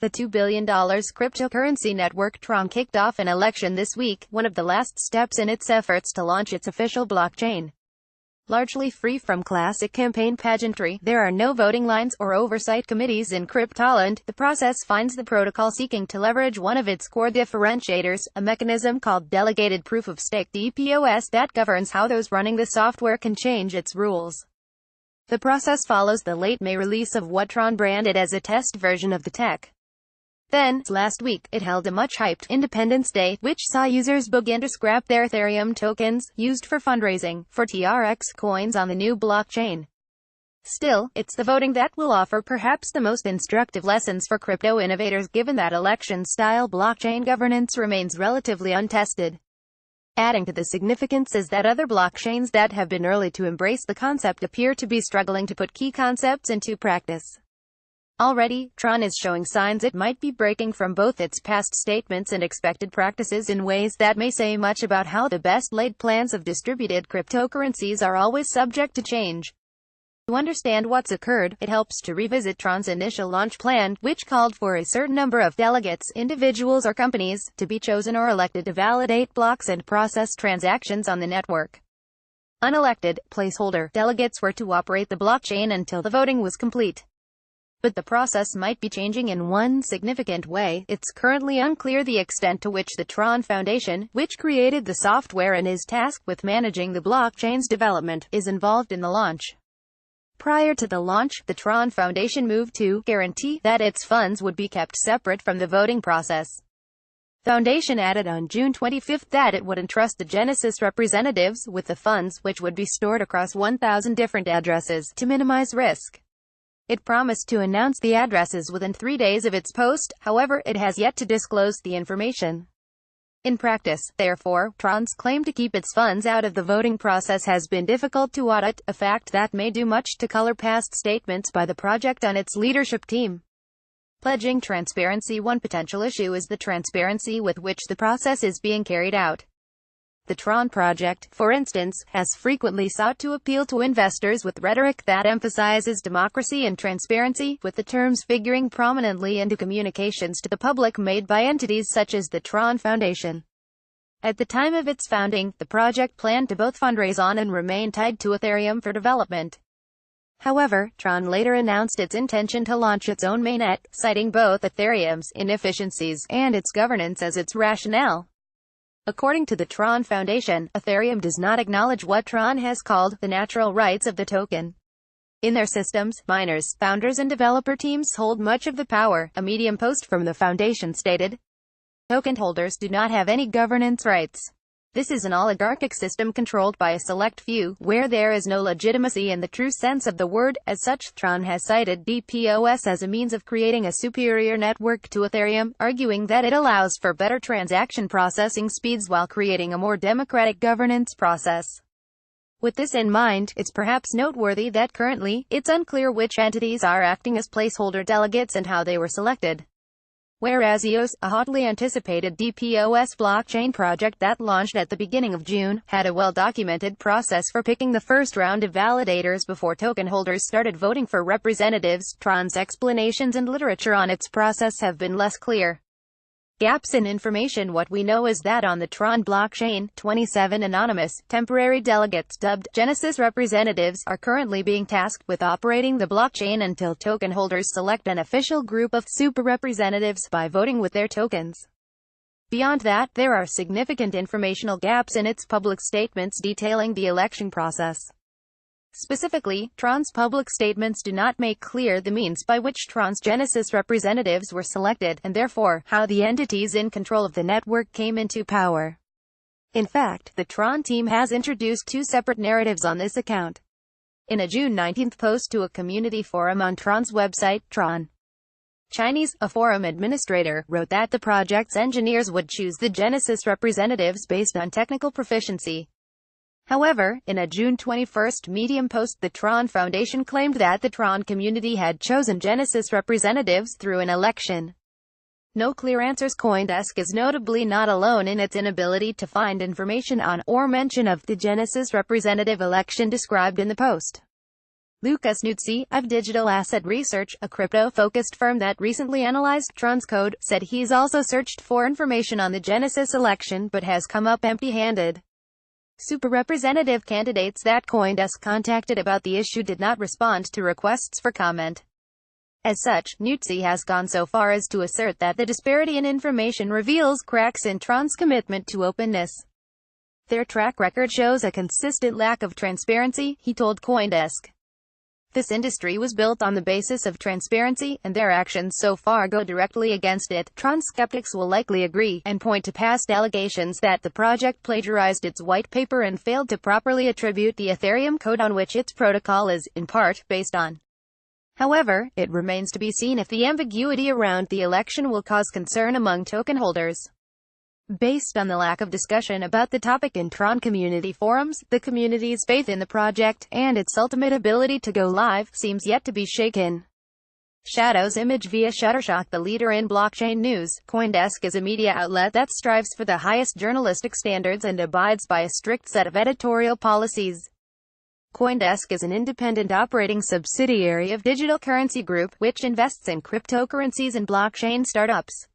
The $2 billion cryptocurrency network Tron kicked off an election this week, one of the last steps in its efforts to launch its official blockchain. Largely free from classic campaign pageantry, there are no voting lines or oversight committees in Cryptoland. The process finds the protocol seeking to leverage one of its core differentiators, a mechanism called Delegated Proof of Stake (DPoS) that governs how those running the software can change its rules. The process follows the late May release of what Tron branded as a test version of the tech. Then, last week, it held a much-hyped Independence Day, which saw users begin to scrap their Ethereum tokens, used for fundraising, for TRX coins on the new blockchain. Still, it's the voting that will offer perhaps the most instructive lessons for crypto innovators given that election-style blockchain governance remains relatively untested. Adding to the significance is that other blockchains that have been early to embrace the concept appear to be struggling to put key concepts into practice. Already, Tron is showing signs it might be breaking from both its past statements and expected practices in ways that may say much about how the best-laid plans of distributed cryptocurrencies are always subject to change. To understand what's occurred, it helps to revisit Tron's initial launch plan, which called for a certain number of delegates, individuals or companies, to be chosen or elected to validate blocks and process transactions on the network. Unelected, placeholder delegates were to operate the blockchain until the voting was complete. But the process might be changing in one significant way. It's currently unclear the extent to which the Tron Foundation, which created the software and is tasked with managing the blockchain's development, is involved in the launch. Prior to the launch, the Tron Foundation moved to guarantee that its funds would be kept separate from the voting process. Foundation added on June 25 that it would entrust the Genesis representatives with the funds, which would be stored across 1,000 different addresses, to minimize risk. It promised to announce the addresses within 3 days of its post, however, it has yet to disclose the information. In practice, therefore, Tron's claim to keep its funds out of the voting process has been difficult to audit, a fact that may do much to color past statements by the project and its leadership team. Pledging transparency. One potential issue is the transparency with which the process is being carried out. The Tron project, for instance, has frequently sought to appeal to investors with rhetoric that emphasizes democracy and transparency, with the terms figuring prominently into communications to the public made by entities such as the Tron Foundation. At the time of its founding, the project planned to both fundraise on and remain tied to Ethereum for development. However, Tron later announced its intention to launch its own mainnet, citing both Ethereum's inefficiencies and its governance as its rationale. According to the Tron Foundation, Ethereum does not acknowledge what Tron has called the natural rights of the token. In their systems, miners, founders and developer teams hold much of the power, a Medium post from the Foundation stated. Token holders do not have any governance rights. This is an oligarchic system controlled by a select few, where there is no legitimacy in the true sense of the word. As such, Tron has cited DPoS as a means of creating a superior network to Ethereum, arguing that it allows for better transaction processing speeds while creating a more democratic governance process. With this in mind, it's perhaps noteworthy that currently, it's unclear which entities are acting as placeholder delegates and how they were selected. Whereas EOS, a hotly anticipated DPoS blockchain project that launched at the beginning of June, had a well-documented process for picking the first round of validators before token holders started voting for representatives, Tron's explanations and literature on its process have been less clear. Gaps in information. What we know is that on the Tron blockchain, 27 anonymous, temporary delegates dubbed Genesis representatives are currently being tasked with operating the blockchain until token holders select an official group of super representatives by voting with their tokens. Beyond that, there are significant informational gaps in its public statements detailing the election process. Specifically, Tron's public statements do not make clear the means by which Tron's Genesis representatives were selected, and therefore, how the entities in control of the network came into power. In fact, the Tron team has introduced two separate narratives on this account. In a June 19 post to a community forum on Tron's website, Tron Chinese, a forum administrator, wrote that the project's engineers would choose the Genesis representatives based on technical proficiency. However, in a June 21 Medium post, the Tron Foundation claimed that the Tron community had chosen Genesis representatives through an election. No clear answers. CoinDesk is notably not alone in its inability to find information on, or mention of, the Genesis representative election described in the post. Lucas Nuzzi, of Digital Asset Research, a crypto-focused firm that recently analyzed Tron's code, said he's also searched for information on the Genesis election but has come up empty-handed. Super representative candidates that CoinDesk contacted about the issue did not respond to requests for comment. As such, Nuzzi has gone so far as to assert that the disparity in information reveals cracks in Tron's commitment to openness. Their track record shows a consistent lack of transparency, he told CoinDesk. This industry was built on the basis of transparency, and their actions so far go directly against it. Tron skeptics will likely agree, and point to past allegations that the project plagiarized its white paper and failed to properly attribute the Ethereum code on which its protocol is, in part, based on. However, it remains to be seen if the ambiguity around the election will cause concern among token holders. Based on the lack of discussion about the topic in Tron community forums, the community's faith in the project, and its ultimate ability to go live, seems yet to be shaken. Shadow's image via Shutterstock. The leader in blockchain news, CoinDesk is a media outlet that strives for the highest journalistic standards and abides by a strict set of editorial policies. CoinDesk is an independent operating subsidiary of Digital Currency Group, which invests in cryptocurrencies and blockchain startups.